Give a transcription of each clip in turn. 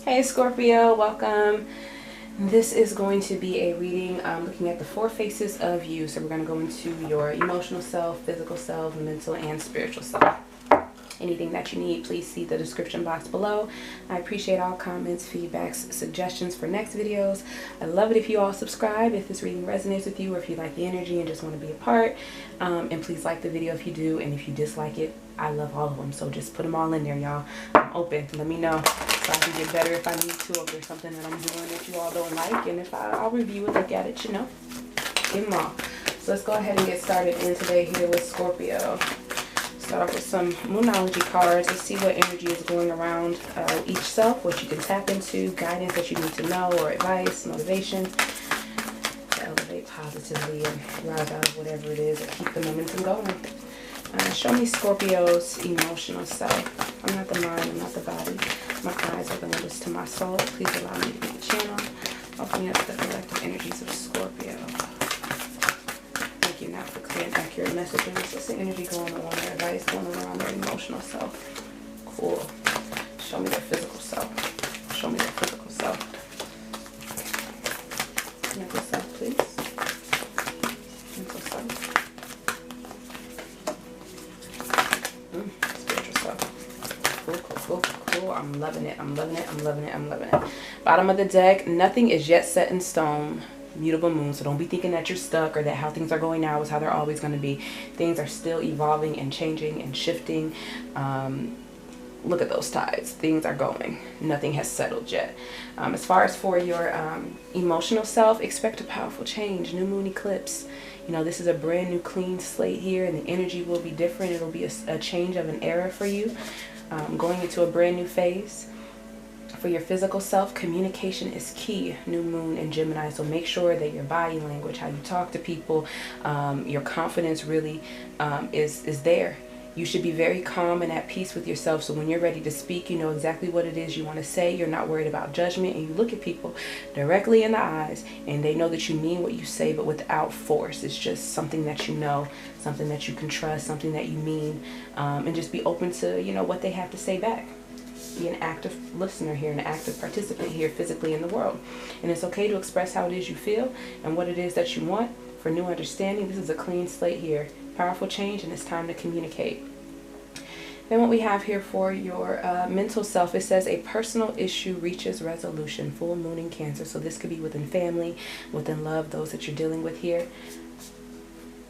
Hey Scorpio, welcome. This is going to be a reading looking at the 4 faces of you. So we're going to go into your emotional self, physical self, mental and spiritual self. Anything that you need, please see the description box below. I appreciate all comments, feedbacks, suggestions for next videos. I love it if you all subscribe if this reading resonates with you, or if you like the energy and just want to be a part. And please like the video if you do, and if you dislike it, I love all of them. So just put them all in there, y'all. I'm open. Let me know so I can get better if I need to, or if there's something that I'm doing that you all don't like. And if I'll review it, look at it, you know. Give them all. So let's go ahead and get started in today here with Scorpio. Start off with some Moonology cards. Let's see what energy is going around each self, what you can tap into, guidance that you need to know, or advice, motivation to elevate positively and rise out of whatever it is and keep the momentum going. Show me Scorpio's emotional self. I'm not the mind, I'm not the body. My eyes are the windows to my soul. Please allow me to be the channel, opening up the collective energies of Scorpio. Now for clear and accurate messages. What's the energy going on, their advice going around their emotional self? Cool. Show me their physical self. Show me their physical self. Mental self, please. Mental self. Spiritual self. Cool, cool, cool, cool. I'm loving it. I'm loving it. I'm loving it. I'm loving it. Bottom of the deck. Nothing is yet set in stone. Mutable moon, so don't be thinking that you're stuck or that how things are going now is how they're always going to be. Things are still evolving and changing and shifting. Look at those tides. Things are going. Nothing has settled yet. As far as for your emotional self, expect a powerful change. New moon eclipse. You know, this is a brand new clean slate here, and the energy will be different. It'll be a change of an era for you, going into a brand new phase. For your physical self, communication is key. New moon in Gemini, so make sure that your body language, how you talk to people, your confidence really is there. You should be very calm and at peace with yourself, so when you're ready to speak, you know exactly what it is you want to say. You're not worried about judgment, and you look at people directly in the eyes and they know that you mean what you say, but without force. It's just something that you know, something that you can trust, something that you mean, and just be open to, you know, what they have to say back. Be an active listener here, an active participant here physically in the world. And it's okay to express how it is you feel and what it is that you want for new understanding. This is a clean slate here. Powerful change, and it's time to communicate. Then what we have here for your mental self, it says a personal issue reaches resolution. Full moon in Cancer. So this could be within family, within love, those that you're dealing with here.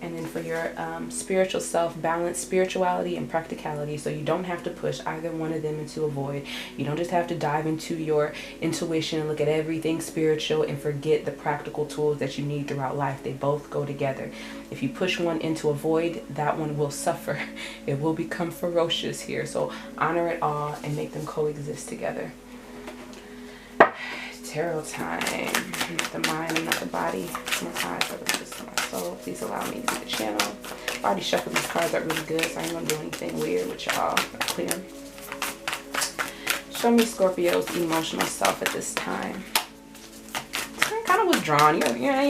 And then for your spiritual self, balance spirituality and practicality. So you don't have to push either one of them into a void. You don't just have to dive into your intuition and look at everything spiritual and forget the practical tools that you need throughout life. They both go together. If you push one into a void, that one will suffer. It will become ferocious here. So honor it all and make them coexist together. Tarot time. I'm not the mind, I'm not the body. My eyes are the windows to my soul. Please allow me to be the channel. I already shuffled these cards up really good, so I ain't gonna do anything weird with y'all. Clear. Show me Scorpio's emotional self at this time. Kind of withdrawn. You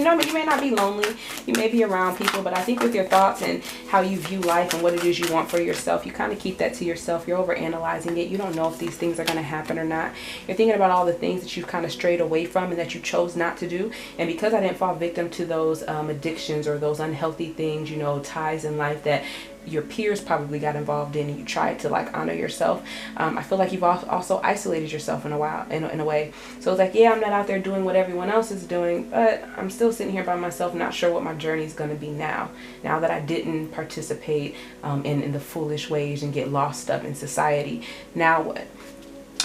know, you may not be lonely. You may be around people, but I think with your thoughts and how you view life and what it is you want for yourself, you kind of keep that to yourself. You're overanalyzing it. You don't know if these things are going to happen or not. You're thinking about all the things that you've kind of strayed away from and that you chose not to do. And because I didn't fall victim to those addictions or those unhealthy things, you know, ties in life that your peers probably got involved in, and you tried to like honor yourself, I feel like you've also isolated yourself in a way. So it's like, yeah, I'm not out there doing what everyone else is doing, but I'm still sitting here by myself, not sure what my journey is going to be now that I didn't participate in the foolish ways and get lost up in society. Now what?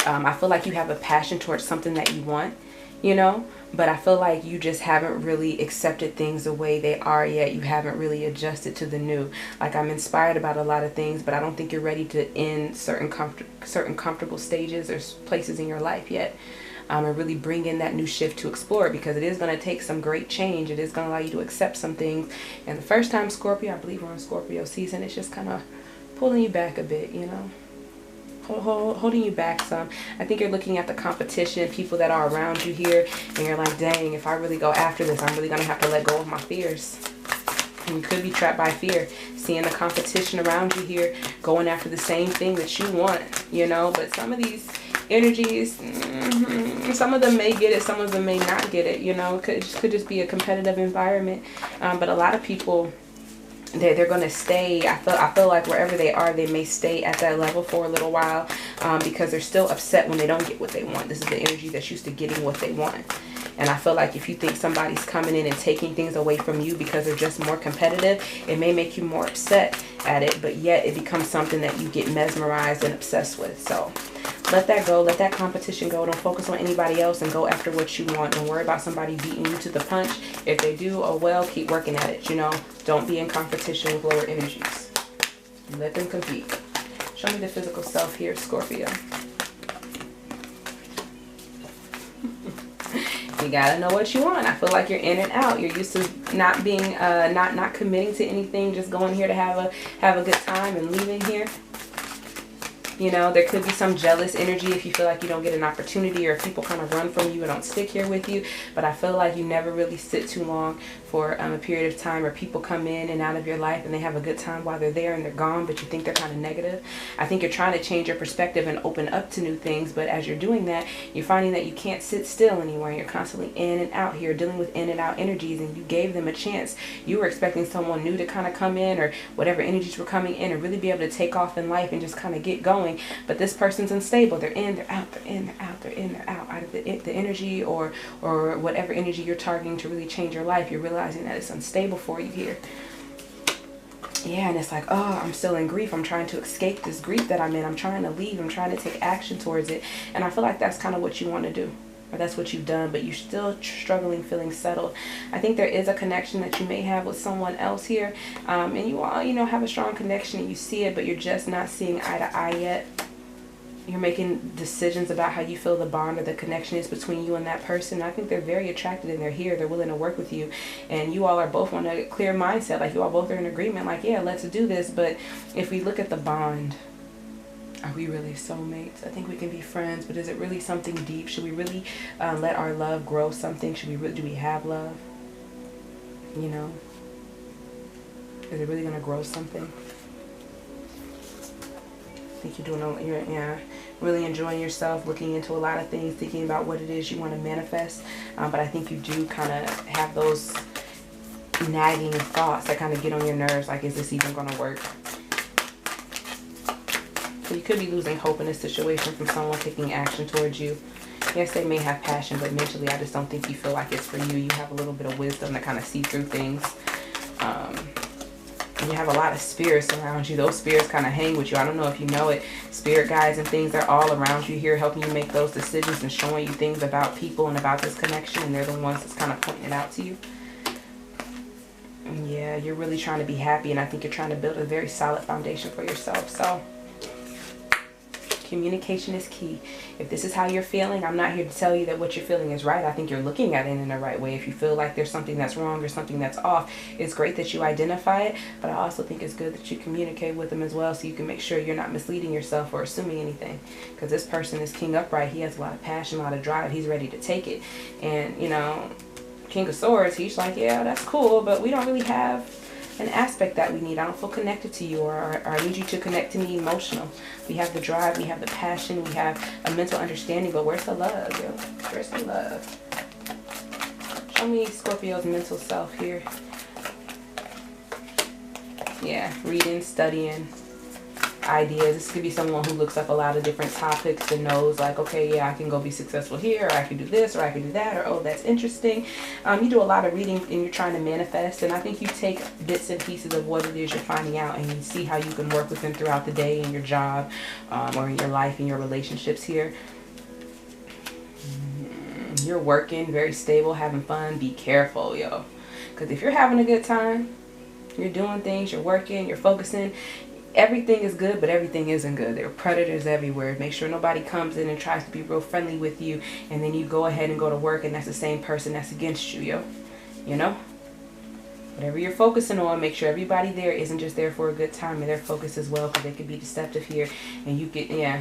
I feel like you have a passion towards something that you want, you know, but I feel like you just haven't really accepted things the way they are yet. You haven't really adjusted to the new. Like, I'm inspired about a lot of things, but I don't think you're ready to end certain comfortable stages or places in your life yet. And really bring in that new shift to explore, because it is going to take some great change. It is going to allow you to accept some things. And the first time, Scorpio, I believe we're in Scorpio season, it's just kind of pulling you back a bit, you know. Holding you back some. I think you're looking at the competition, people that are around you here, and you're like, dang, if I really go after this, I'm really going to have to let go of my fears. And you could be trapped by fear, seeing the competition around you here, going after the same thing that you want, you know. But some of these energies, Some of them may get it, some of them may not get it, you know. It could just be a competitive environment. But a lot of people, they're going to stay. I feel like wherever they are, they may stay at that level for a little while, because they're still upset when they don't get what they want. This is the energy that's used to getting what they want. And I feel like if you think somebody's coming in and taking things away from you because they're just more competitive, it may make you more upset at it, but yet it becomes something that you get mesmerized and obsessed with. So let that go. Let that competition go. Don't focus on anybody else and go after what you want. Don't worry about somebody beating you to the punch. If they do, oh well, keep working at it, you know. Don't be in competition with lower energies. Let them compete. Show me the physical self here, Scorpio. You gotta know what you want. I feel like you're in and out. You're used to not being, not committing to anything, just going here to have a good time and leaving here. You know, there could be some jealous energy if you feel like you don't get an opportunity, or if people kind of run from you and don't stick here with you. But I feel like you never really sit too long for a period of time, or people come in and out of your life and they have a good time while they're there and they're gone, but you think they're kind of negative. I think you're trying to change your perspective and open up to new things, but as you're doing that, you're finding that you can't sit still anymore. You're constantly in and out here, dealing with in and out energies, and you gave them a chance. You were expecting someone new to kind of come in, or whatever energies were coming in, and really be able to take off in life and just kind of get going. But this person's unstable. They're in, they're out, they're in, they're out, they're in, they're out of the energy, or whatever energy you're targeting to really change your life. You're realizing that it's unstable for you here. Yeah, and it's like, oh, I'm still in grief. I'm trying to escape this grief that I'm in. I'm trying to leave. I'm trying to take action towards it. And I feel like that's kind of what you want to do. Or that's what you've done, but you're still struggling, feeling settled. I think there is a connection that you may have with someone else here. And you all, you know, have a strong connection and you see it, but you're just not seeing eye to eye yet. You're making decisions about how you feel the bond or the connection is between you and that person. I think they're very attracted and they're here. They're willing to work with you. And you all are both on a clear mindset. Like, you all both are in agreement. Like, yeah, let's do this. But if we look at the bond, are we really soulmates? I think we can be friends, but is it really something deep? Should we really let our love grow something? Should we really, do we have love? You know? Is it really going to grow something? I think you're doing, yeah, really enjoying yourself, looking into a lot of things, thinking about what it is you want to manifest. But I think you do kind of have those nagging thoughts that kind of get on your nerves, like, is this even going to work? So you could be losing hope in a situation from someone taking action towards you. Yes, they may have passion, but mentally, I just don't think you feel like it's for you. You have a little bit of wisdom to kind of see through things. And you have a lot of spirits around you. Those spirits kind of hang with you. I don't know if you know it. Spirit guides and things are all around you here, helping you make those decisions and showing you things about people and about this connection. And they're the ones that's kind of pointing it out to you. And yeah, you're really trying to be happy. And I think you're trying to build a very solid foundation for yourself. So communication is key. If this is how you're feeling, I'm not here to tell you that what you're feeling is right. I think you're looking at it in the right way. If you feel like there's something that's wrong or something that's off, it's great that you identify it, but I also think it's good that you communicate with them as well, so you can make sure you're not misleading yourself or assuming anything. Because this person is King Upright. He has a lot of passion, a lot of drive. He's ready to take it. And, you know, King of Swords, he's like, yeah, that's cool, but we don't really have an aspect that we need. I don't feel connected to you, or I need you to connect to me emotional. We have the drive, we have the passion, we have a mental understanding, but where's the love, yo? Where's the love? Show me Scorpio's mental self here. Yeah, reading, studying, ideas. This could be someone who looks up a lot of different topics and knows, like, okay, yeah, I can go be successful here, or I can do this, or I can do that, or oh, that's interesting. You do a lot of reading and you're trying to manifest, and I think you take bits and pieces of what it is you're finding out and you see how you can work with them throughout the day in your job, or in your life, in your relationships here. You're working, very stable, having fun. Be careful, yo, because if you're having a good time, you're doing things, you're working, you're focusing, everything is good, but everything isn't good. There are predators everywhere. Make sure nobody comes in and tries to be real friendly with you, and then you go ahead and go to work and that's the same person that's against you, yo. You know? Whatever you're focusing on, make sure everybody there isn't just there for a good time, and their focus as well, because they could be deceptive here. And you get, yeah.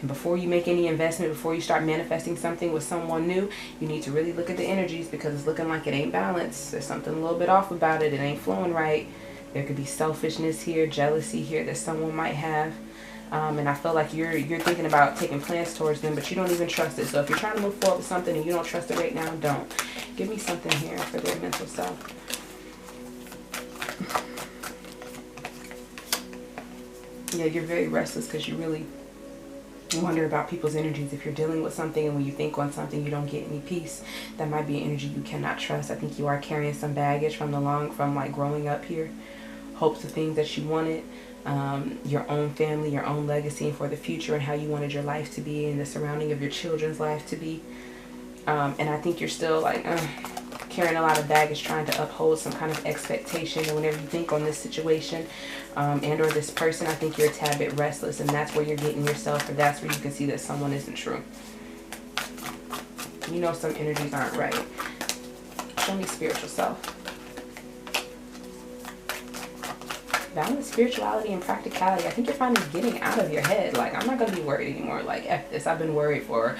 And before you make any investment, before you start manifesting something with someone new, you need to really look at the energies, because it's looking like it ain't balanced. There's something a little bit off about it. It ain't flowing right. There could be selfishness here, jealousy here that someone might have. And I feel like you're thinking about taking plans towards them, but you don't even trust it. So if you're trying to move forward with something and you don't trust it right now, don't. Give me something here for their mental self. Yeah, you're very restless because you really wonder about people's energies. If you're dealing with something and when you think on something you don't get any peace, that might be an energy you cannot trust. I think you are carrying some baggage from like growing up here, hopes of things that you wanted, your own family, your own legacy, and for the future, and how you wanted your life to be and the surrounding of your children's life to be. And I think you're still like carrying a lot of baggage, trying to uphold some kind of expectation. And whenever you think on this situation and or this person, I think you're a tad bit restless, and that's where you're getting yourself, or that's where you can see that someone isn't true. You know some energies aren't right. Show me spiritual self. Balance spirituality and practicality. I think you're finally getting out of your head. Like, I'm not going to be worried anymore. Like, F this. I've been worried for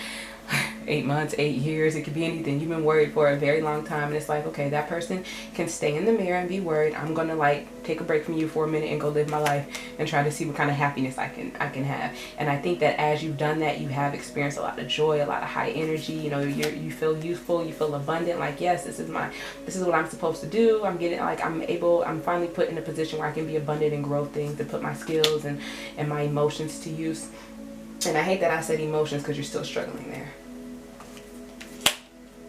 8 months, 8 years. It could be anything. You've been worried for a very long time. And it's like, okay, that person can stay in the mirror and be worried. I'm going to like take a break from you for a minute and go live my life and try to see what kind of happiness I can have. And I think that as you've done that, you have experienced a lot of joy, a lot of high energy. You know, you feel youthful, you feel abundant. Like, yes, this is what I'm supposed to do. I'm finally put in a position where I can be abundant and grow things and put my skills and my emotions to use. And I hate that I said emotions, because you're still struggling there.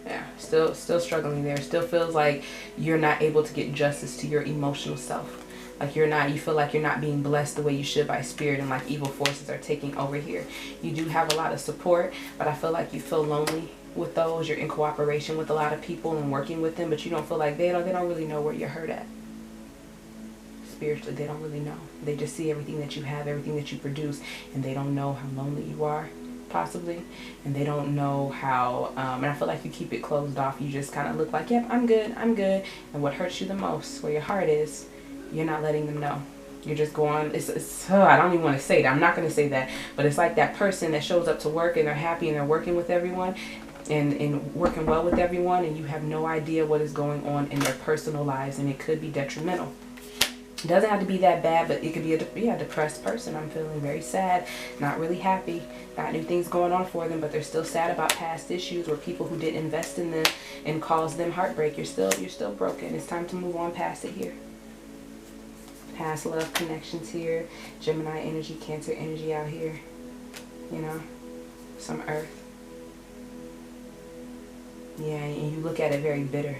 Yeah, still struggling there. Still feels like you're not able to get justice to your emotional self. Like you feel like you're not being blessed the way you should by spirit, and like evil forces are taking over here. You do have a lot of support, but I feel like you feel lonely with those. You're in cooperation with a lot of people and working with them, but you don't feel like they don't really know where you're hurt at. Spiritually, they don't really know. They just see everything that you have, everything that you produce, and they don't know how lonely you are, possibly, and they don't know how and I feel like you keep it closed off. You just kind of look like, yep, I'm good, and what hurts you the most, where your heart is, you're not letting them know. You're just going, I don't even want to say that. I'm not going to say that, but it's like that person that shows up to work and they're happy and they're working with everyone and working well with everyone, and you have no idea what is going on in their personal lives, and it could be detrimental. It doesn't have to be that bad, but it could be a depressed person. I'm feeling very sad, not really happy, got new things going on for them, but they're still sad about past issues or people who didn't invest in them and caused them heartbreak. You're still broken. It's time to move on past it here. Past love connections here. Gemini energy, Cancer energy out here. You know, some earth. Yeah, and you look at it very bitter.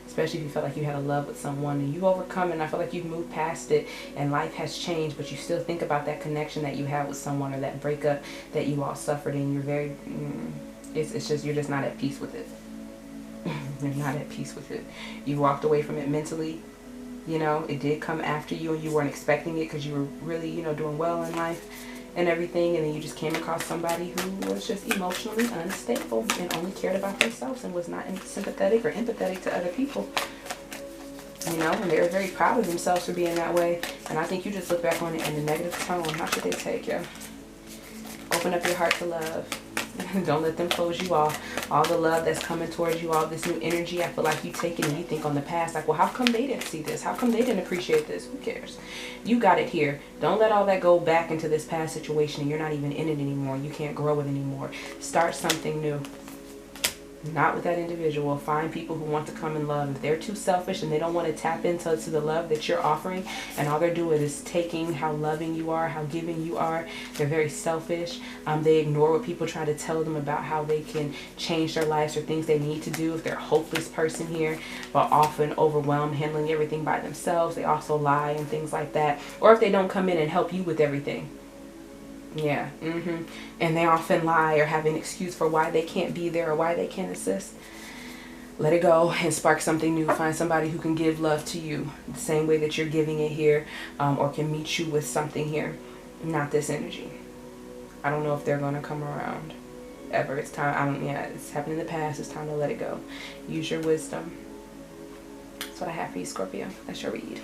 Especially if you felt like you had a love with someone and you overcome it, and I feel like you've moved past it and life has changed, but you still think about that connection that you had with someone or that breakup that you all suffered, and you're very, it's just, you're just not at peace with it. You're not at peace with it. You walked away from it mentally. You know, it did come after you and you weren't expecting it because you were really, you know, doing well in life and everything, and then you just came across somebody who was just emotionally unstable and only cared about themselves and was not sympathetic or empathetic to other people. You know, and they were very proud of themselves for being that way, and I think you just look back on it in a negative tone. How should they take you? Open up your heart to love. Don't let them close you off. All the love that's coming towards you, all this new energy, I feel like you take it and you think on the past, like, well, how come they didn't see this? How come they didn't appreciate this? Who cares? You got it here. Don't let all that go back into this past situation and you're not even in it anymore. You can't grow it anymore. Start something new. Not with that individual. Find people who want to come in love. If they're too selfish and they don't want to tap into the love that you're offering, and all they're doing is taking how loving you are, how giving you are, they're very selfish. They ignore what people try to tell them about how they can change their lives or things they need to do. If they're a hopeless person here, but often overwhelmed, handling everything by themselves. They also lie and things like that. Or if they don't come in and help you with everything. Yeah, and they often lie or have an excuse for why they can't be there or why they can't assist. Let it go and spark something new. Find somebody who can give love to you the same way that you're giving it here, or can meet you with something here. Not this energy. I don't know if they're going to come around ever. It's time. It's happened in the past. It's time to let it go. Use your wisdom. That's what I have for you, Scorpio. That's your read.